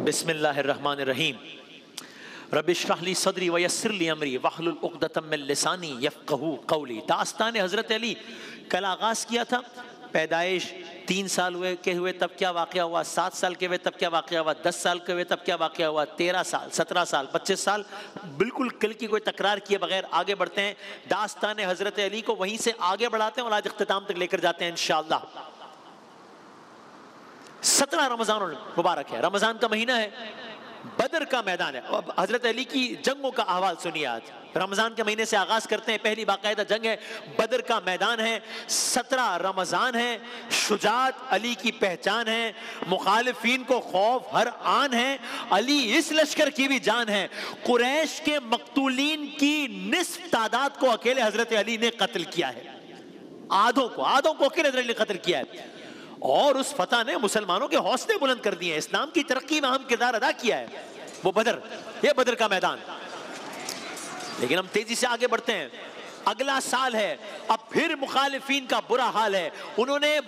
بسم اللہ الرحمن الرحیم رب اشرح لی صدری ویسر لی امری واحلل عقدۃ من لسانی یفقہوا قولی۔ داستان حضرت علی کل آغاز کیا تھا۔ پیدائش 3 سال کے ہوئے تب کیا واقعہ ہوا، 7 سال کے ہوئے تب کیا واقعہ ہوا، 10 سال کے ہوئے تب کیا واقعہ ہوا، 13 سال، 17 سال، 25 سال، بالکل کل کی کوئی تکرار کیے بغیر آگے بڑھتے ہیں۔ داستان حضرت علی کو وہیں سے آگے بڑھاتے ہیں اور آج اختتام تک لے کر جاتے ہیں انشاءاللہ۔ 17 رمضان مبارک ہے، رمضان کا مہینہ ہے، بدر کا میدان ہے۔ اب حضرت علی کی جنگوں کا احوال سنیے۔ آج رمضان کے مہینے سے آغاز کرتے ہیں، پہلی باقاعدہ جنگ ہے، بدر کا میدان ہے، 17 رمضان ہے، شجاعت علی کی پہچان ہے، مخالفین کو خوف ہر آن ہے، علی اس لشکر کی بھی جان ہے۔ قریش کے مقتولین کی نصف تعداد کو اکیلے حضرت علی نے قتل کیا ہے، آدھوں کو اکیلے حضرت علی نے قتل کیا ہے، اور اس فتح نے مسلمانوں کے حوصلے بلند کر دیے، اسلام کی ترقی میں اہم کردار ادا کیا ہے۔ وہ بدر، یہ بدر کا میدان۔ لیکن ہم تیزی سے آگے بڑھتے ہیں۔ اگلا سال ہے، اب پھر مخالفین کا برا حال ہے۔ انہوں نے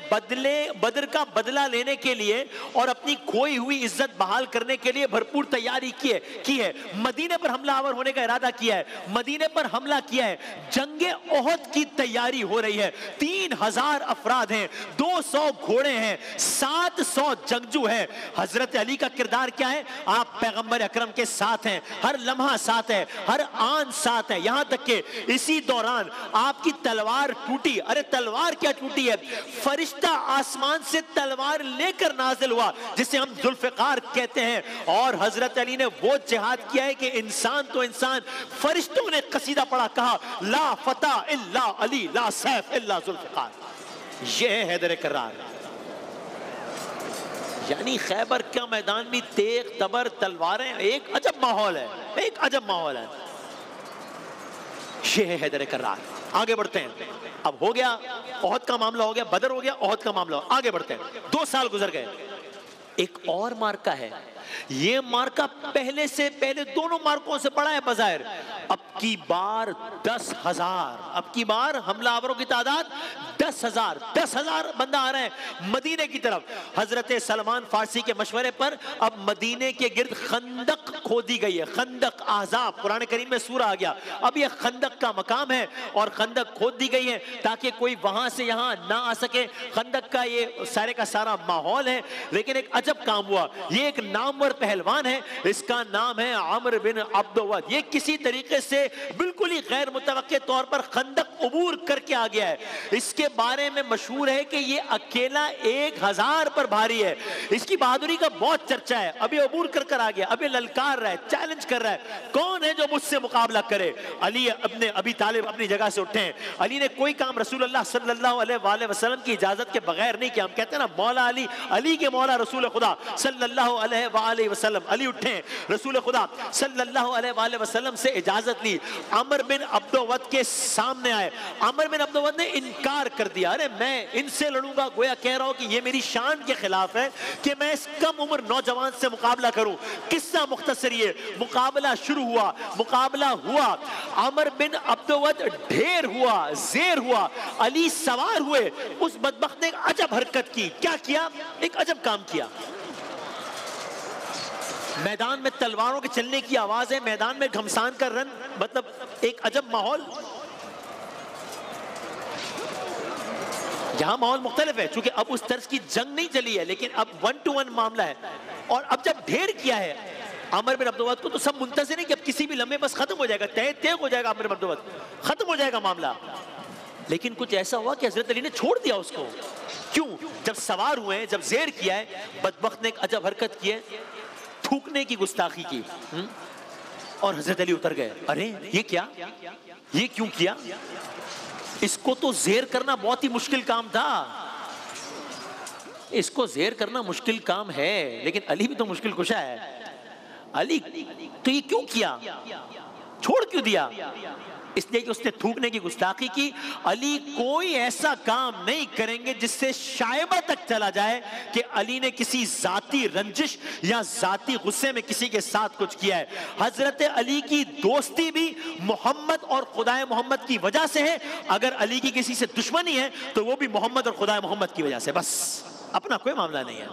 بدر کا بدلہ لینے کے لیے اور اپنی کھوئی ہوئی عزت بحال کرنے کے لیے بھرپور تیاری کی ہے۔ مدینے پر حملہ آور ہونے کا ارادہ کیا ہے، مدینے پر حملہ کیا ہے۔ جنگ احد کی تیاری ہو رہی ہے، 3000 افراد ہیں، 200 گھوڑے ہیں، 700 جنگجو ہیں۔ حضرت علی کا کردار کیا ہے؟ آپ پیغمبر اکرم کے ساتھ ہیں، ہر لمحہ ساتھ ہے، ہر آن ساتھ ہے، یہاں تک کہ اسی دوران آپ کی تلوار ٹوٹی۔ ارے تلوار کیا ٹوٹی ہے؟ فرشتہ آسمان سے تلوار لے کر نازل ہوا، جسے ہم ذوالفقار کہتے ہیں، اور حضرت علی نے وہ جہاد کیا ہے کہ انسان تو انسان، فرشتوں نے قصیدہ پڑھا، کہا لا فتح الا علی لا سیف الا ذوالفقار۔ یہ ہے حیدر کرار۔ یعنی خیبر کا میدان بھی تیغ تبر تلواریں، ایک عجب ماحول ہے، ایک عجب ماحول ہے۔ یہ ہے حیدر کرار۔ آگے بڑھتے ہیں۔ اب ہو گیا احد کا معاملہ، ہو گیا بدر، ہو گیا احد کا معاملہ، آگے بڑھتے ہیں۔ 2 سال گزر گئے، ایک اور مارکہ ہے۔ یہ مارکہ پہلے سے پہلے دونوں مارکوں سے بڑا ہے بظاہر۔ اب کی بار 10,000، اب کی بار حملہ آوروں کی تعداد 10,000 بندہ آ رہے ہیں مدینے کی طرف۔ حضرت سلمان فارسی کے مشورے پر اب مدینے کے گرد خندق کھودی گئی ہے، خندق احزاب، قرآن کریم میں سورہ آ گیا۔ اب یہ خندق کا مقام ہے اور خندق کھود دی گئی ہے تاکہ کوئی وہاں سے یہاں نہ آ سکے۔ خندق کا یہ سارے کا سارا ماحول ہے، لیکن ایک عجب کام ہوا۔ یہ ایک نامور پہلوان ہے، اس کا نام ہے عمرو بن عبد ود۔ یہ کسی طریقے سے بالکل ہی غیر متوقع طور پر خندق عبور کر کے آ گیا ہے۔ اس کے بارے میں مشہور ہے کہ یہ اکیلا 1000 پر بھاری ہے۔ اس کی بہادری کا بہت چرچا ہے۔ ابھی عبور کر کر آ گیا، ابھی للکار رہا ہے، چیلنج کر رہا ہے، کون ہے جو مجھ سے مقابلہ کرے؟ علی ابی طالب اپنی جگہ سے اٹھے ہیں۔ علی نے کوئی کام رسول اللہ صلی اللہ علیہ وآلہ وسلم کی اجازت کے بغیر نہیں کیا۔ ہم کہتے ہیں نا مولا علی، علی کے مولا رسول خدا صلی اللہ علیہ وآلہ وسلم۔ علی اٹھے ہیں، رسول خدا صلی اللہ علیہ وآلہ وسلم سے اجازت لی، عمرو بن عبد ود کے سامنے آئے۔ عمرو بن عبد ود نے انکار کر دیا، ارے میں ان سے لڑوں گا، گویا کہہ رہا ہوں کہ یہ میری شان کے خلاف ہے کہ میں اس کم عمر نوجوان سے مقابلہ کروں۔ قصہ مختصر یہ، مقابلہ شروع ہوا، مقابلہ ہوا، عمرو بن عبد ود ڈھیر ہوا، زیر ہوا، علی سوار ہوئے۔ اس بدبخت نے ایک عجب حرکت کی۔ کیا کیا؟ ایک عجب کام کیا۔ میدان میں تلواروں کے چلنے کی آواز ہے، میدان میں گھمسان کا رن، مطلب ایک عجب ماحول۔ یہاں ماحول مختلف ہے، چونکہ اب اس طرز کی جنگ نہیں چلی ہے، لیکن اب 1 to 1 معاملہ ہے۔ اور اب جب ڈھیر کیا ہے عمرو بن عبد ود کو، تو سب منتظر ہیں کہ اب کسی بھی لمحے بس ختم ہو جائے گا، تیغ ہو جائے گا، عمرو بن عبد ود ختم ہو جائے گا معاملہ۔ لیکن کچھ ایسا ہوا کہ حضرت علی نے چھوڑ دیا اس کو۔ کیوں؟ جب سوار ہوئے ہیں، جب زیر کیا ہے، بدبخت نے ایک عجب حرکت کی ہے، تھوکنے کی گستاخی کی، اور حضرت علی اتر گئے۔ ارے یہ کیا؟ یہ کیوں کیا؟ اس کو تو زیر کرنا بہت ہی مشکل کام تھا، اس کو زیر کرنا مشکل کام ہے، لیکن علی بھی تو مشکل کشا ہے۔ علی تو یہ کیوں کیا؟ چھوڑ کیوں دیا؟ اس لیے کہ اس نے تھوکنے کی گستاخی کی۔ علی کوئی ایسا کام نہیں کریں گے جس سے شائبہ تک چلا جائے کہ علی نے کسی ذاتی رنجش یا ذاتی غصے میں کسی کے ساتھ کچھ کیا ہے۔ حضرت علی کی دوستی بھی محمد اور خدائے محمد کی وجہ سے ہے، اگر علی کی کسی سے دشمنی ہے تو وہ بھی محمد اور خدائے محمد کی وجہ سے، بس اپنا کوئی معاملہ نہیں ہے۔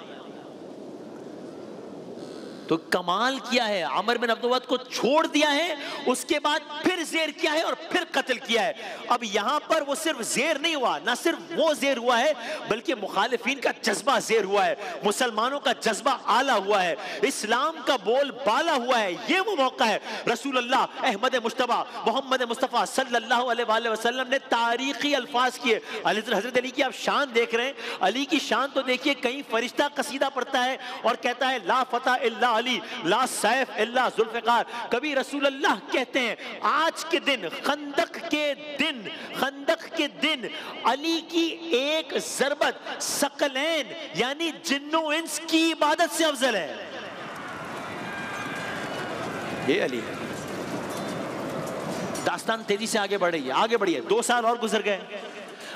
تو کمال کیا ہے، عمر بن عبد کو چھوڑ دیا ہے، اس کے بعد پھر زیر کیا ہے اور پھر قتل کیا ہے۔ اب یہاں پر وہ صرف زیر نہیں ہوا، نہ صرف وہ زیر ہوا ہے بلکہ مخالفین کا جذبہ زیر ہوا ہے، مسلمانوں کا جذبہ اعلیٰ ہوا ہے، اسلام کا بول بالا ہوا ہے۔ یہ وہ موقع ہے، رسول اللہ احمد مجتبیٰ محمد مصطفیٰ صلی اللہ علیہ وآلہ وسلم نے تاریخی الفاظ کیے۔ حضرت علی کی آپ شان دیکھ رہے ہیں، علی کی شان تو دیکھیے، کہیں فرشتہ قصیدہ پڑھتا ہے اور کہتا ہے لا فتح الا علی لا سیف الا ذوالفقار، کبھی رسول اللہ کہتے ہیں آج کے دن، خندق کے دن علی کی ایک ضربت ثقلین یعنی جن و انس کی عبادت سے افضل ہے۔ یہ علی ہے۔ داستان تیزی سے آگے بڑھ رہی ہے، آگے بڑھی ہے۔ 2 سال اور گزر گئے،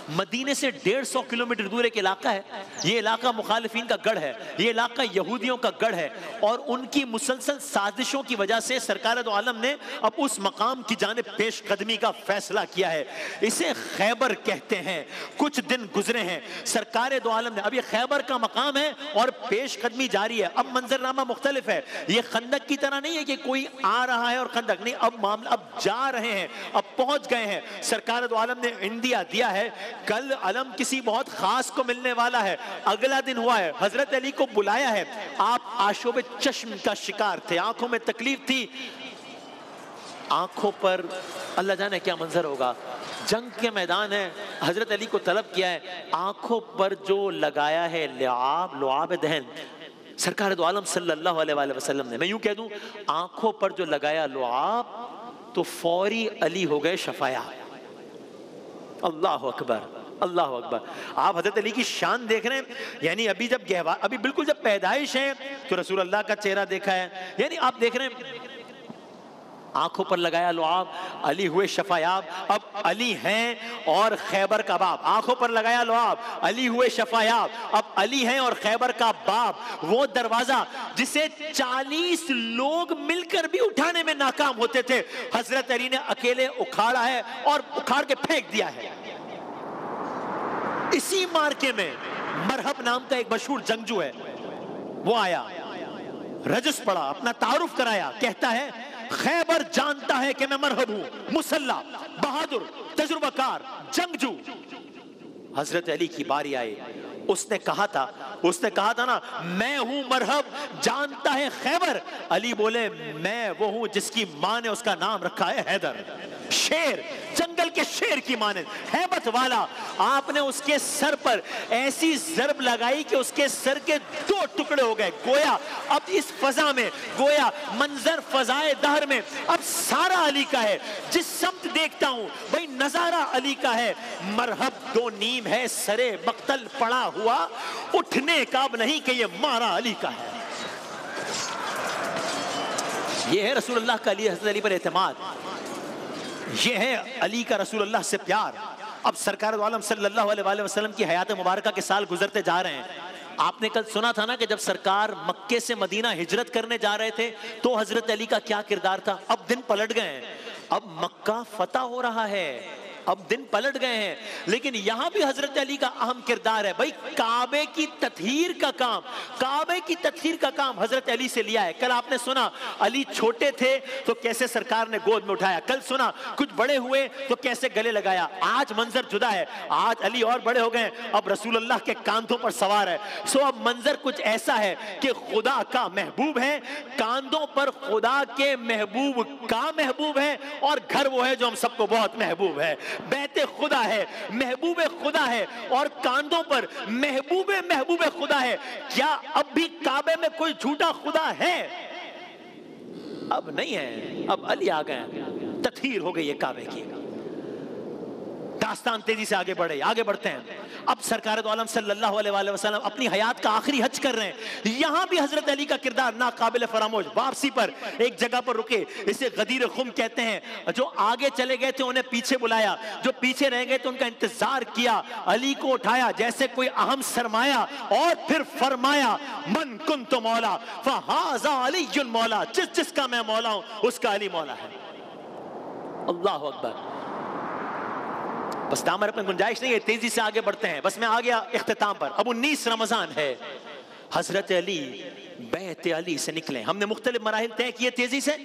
مدینے سے 150 کلومیٹر دور ایک علاقہ ہے، یہ علاقہ مخالفین کا گڑھ ہے، یہ علاقہ یہودیوں کا گڑھ ہے، اور ان کی مسلسل سازشوں کی وجہ سے سرکار دو عالم نے اب اس مقام کی جانب پیش قدمی کا فیصلہ کیا ہے۔ اسے خیبر کہتے ہیں۔ کچھ دن گزرے ہیں، سرکار دو عالم نے، اب یہ خیبر کا مقام ہے اور پیش قدمی جاری ہے۔ اب منظرنامہ مختلف ہے، یہ خندق کی طرح نہیں ہے کہ کوئی آ رہا ہے اور خندق نہیں، اب معاملہ اب جا رہے ہیں، اب پہنچ گئے ہیں۔ سرکار دو عالم نے اندیا دیا ہے، کل علم کسی بہت خاص کو ملنے والا ہے، اگلا دن ہوا ہے، حضرت علی کو بلایا ہے۔ آپ آشوب چشم کا شکار تھے، آنکھوں میں تکلیف تھی، آنکھوں پر اللہ جانے کیا منظر ہوگا، جنگ کے میدان ہے، حضرت علی کو طلب کیا ہے، آنکھوں پر جو لگایا ہے لعاب دہن، سرکار دو عالم صلی اللہ علیہ وآلہ وسلم نے، میں یوں کہہ دوں آنکھوں پر جو لگایا لعاب تو فوری علی ہو گئے شفایاب۔ اللہ اکبر، اللہ اکبر۔ آپ حضرت علی کی شان دیکھ رہے ہیں، یعنی ابھی بالکل جب پیدائش ہے تو رسول اللہ کا چہرہ دیکھا ہے، یعنی آپ دیکھ رہے ہیں آنکھوں پر لگایا لعاب، علی ہوئے شفایاب۔ اب علی ہیں اور خیبر کا باب، آنکھوں پر لگایا لعاب، علی ہوئے شفایاب، اب علی ہیں اور خیبر کا باب، وہ دروازہ جسے 40 لوگ مل کر بھی اٹھانے میں ناکام ہوتے تھے، حضرت علی نے اکیلے اکھاڑا ہے اور اکھاڑ کے پھینک دیا ہے۔ اسی مارکے میں مرحب نام کا ایک مشہور جنگجو ہے، وہ آیا، رجس پڑا، اپنا تعارف کرایا، کہتا ہے خیبر جانتا ہے کہ میں مرحب ہوں، مسلح، بہادر، تجربہ کار، جنگجو۔ حضرت علی کی باری آئی، اس نے کہا تھا نا میں ہوں مرحب، جانتا ہے خیبر۔ علی بولے میں وہ ہوں جس کی ماں نے اس کا نام رکھا ہے حیدر، شیر، جنگل کے شیر کی مانند ہیبت والا۔ آپ نے اس کے سر پر ایسی ضرب لگائی کہ اس کے سر کے 2 ٹکڑے ہو گئے، گویا اب اس فضا میں، گویا منظر فضائے دہر میں اب سارا علی کا ہے، جس سمت دیکھتا ہوں بھئی نظارہ علی کا ہے۔ مرحب 2 نیم ہے، سرے مقتل پڑا ہوا، اٹھنے کا اب نہیں کہ یہ مارا علی کا ہے۔ یہ ہے رسول اللہ کا علی، حضرت علی پر اعتماد، یہ ہے علی کا رسول اللہ سے پیار۔ اب سرکار دو عالم صلی اللہ علیہ وآلہ وسلم کی حیات مبارکہ کے سال گزرتے جا رہے ہیں۔ آپ نے کل سنا تھا نا کہ جب سرکار مکے سے مدینہ ہجرت کرنے جا رہے تھے تو حضرت علی کا کیا کردار تھا۔ اب دن پلٹ گئے ہیں، اب مکہ فتح ہو رہا ہے، اب دن پلٹ گئے ہیں، لیکن یہاں بھی حضرت علی کا اہم کردار ہے۔ بھائی کعبے کی تطہیر کا کام حضرت علی سے لیا ہے۔ کل آپ نے سنا علی چھوٹے تھے تو کیسے سرکار نے گود میں اٹھایا، کل سنا کچھ بڑے ہوئے تو کیسے گلے لگایا، آج منظر جدا ہے، آج علی اور بڑے ہو گئے، اب رسول اللہ کے کاندھوں پر سوار ہے۔ اب منظر کچھ ایسا ہے کہ خدا کا محبوب ہے، کاندھوں پر خدا کے محبوب کا محبوب ہے، اور گھر وہ ہے جو ہم سب کو بہت محبوب ہے، بیت خدا ہے، محبوب خدا ہے، اور کاندھوں پر محبوب خدا ہے۔ کیا اب بھی کعبے میں کوئی جھوٹا خدا ہے؟ اب نہیں ہے، اب علی آ گئے، تطہیر ہو گئی ہے کعبے کی۔ داستان تیزی سے آگے بڑھتے ہیں۔ اب سرکار دو عالم صلی اللہ علیہ وآلہ وسلم اپنی حیات کا آخری حج کر رہے ہیں، یہاں بھی حضرت علی کا کردار ناقابل فراموش۔ واپسی پر ایک جگہ پر رکے، اسے غدیر خم کہتے ہیں، جو آگے چلے گئے تھے انہیں پیچھے بلایا، جو پیچھے رہ گئے تھے ان کا انتظار کیا، علی کو اٹھایا جیسے کوئی اہم سرمایہ، اور پھر فرمایا من کنت مولا فہذا علی المولا، جس کا میں مولا ہوں اس کا علی مولا ہے۔ اللہ اکبر۔ بس دامر اپنے گنجائش نہیں ہے، تیزی سے آگے بڑھتے ہیں، بس میں آ گیا اختتام پر۔ اب 19 رمضان ہے، حضرت علی بیت علی سے نکلے. ہم نے مختلف مراحل طے کیے تیزی سے.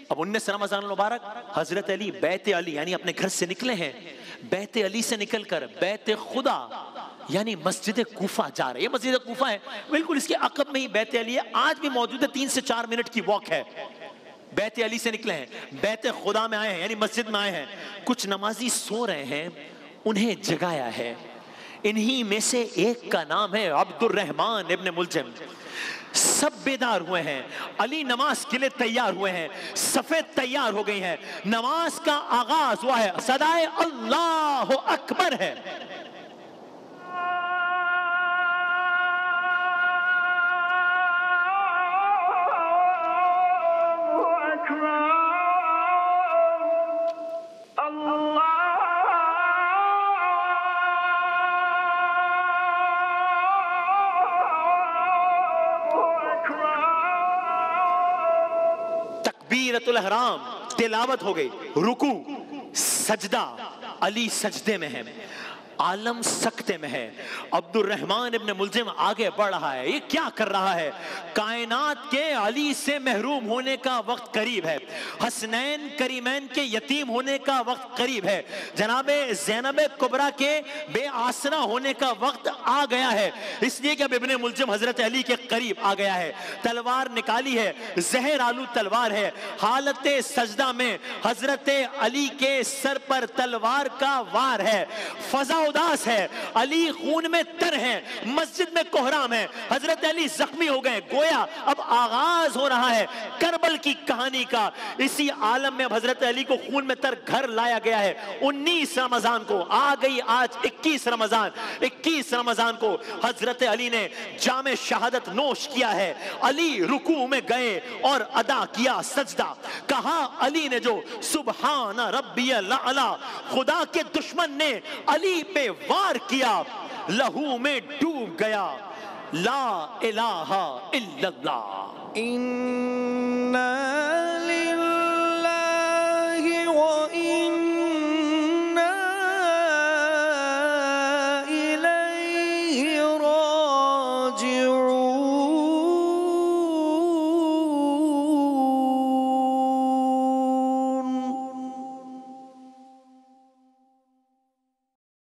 اب 19 رمضان المبارک حضرت علی بیت علی یعنی اپنے گھر سے نکلے ہیں. بیت علی سے نکل کر بیت خدا یعنی مسجد کوفہ جا رہے ہیں. یہ مسجد کوفہ ہے بالکل اس کے عقب میں ہی بیت علی ہے. آج بھی موجود ہے, 3 سے 4 منٹ کی واک ہے. بیت علی سے نکلے ہیں, بیت خدا میں آئے ہیں یعنی مسجد میں آئے ہیں. کچھ نمازی سو رہے ہیں, انہیں جگایا ہے. انہی میں سے ایک کا نام ہے عبد الرحمن ابن ملجم. سب بیدار ہوئے ہیں, علی نماز کے لیے تیار ہوئے ہیں, صفیں تیار ہو گئی ہیں, نماز کا آغاز ہوا ہے, صدائے اللہ اکبر ہے. تکبیرۃ الاحرام, تلاوت ہو گئی, رکوع, سجدہ. علی سجدے میں ہے, عالم سکتے میں ہے. عبد الرحمن ابن ملجم آگے بڑھ رہا ہے. یہ کیا کر رہا ہے؟ کائنات کے علی سے محروم ہونے کا وقت قریب ہے. حسنین کریمین کے یتیم ہونے کا وقت قریب ہے. جناب زینب کبریٰ کے بے آسرا ہونے کا وقت آ گیا ہے. اس لیے کہ اب ابن ملجم حضرت علی کے قریب آ گیا ہے. تلوار نکالی ہے, زہر آلو تلوار ہے. حالت سجدہ میں حضرت علی کے سر پر تلوار کا وار ہے. فضا اداس ہے, علی خون میں تر ہے, مسجد میں کوہرام ہے, حضرت علی زخمی ہو گئے. گویا اب آغاز ہو رہا ہے کربل کی کہانی کا. اسی عالم میں اب حضرت علی کو خون میں تر گھر لایا گیا ہے. 19 رمضان کو آ گئی, آج 21 رمضان کو حضرت علی نے جام شہادت نوش کیا ہے. علی رکوع میں گئے اور ادا کیا سجدہ. کہا علی نے جو سبحان ربی الاعلی, خدا کے دشمن نے علی پہ وار کیا, لہو میں ڈوب گیا. لا الہ الا اللہ.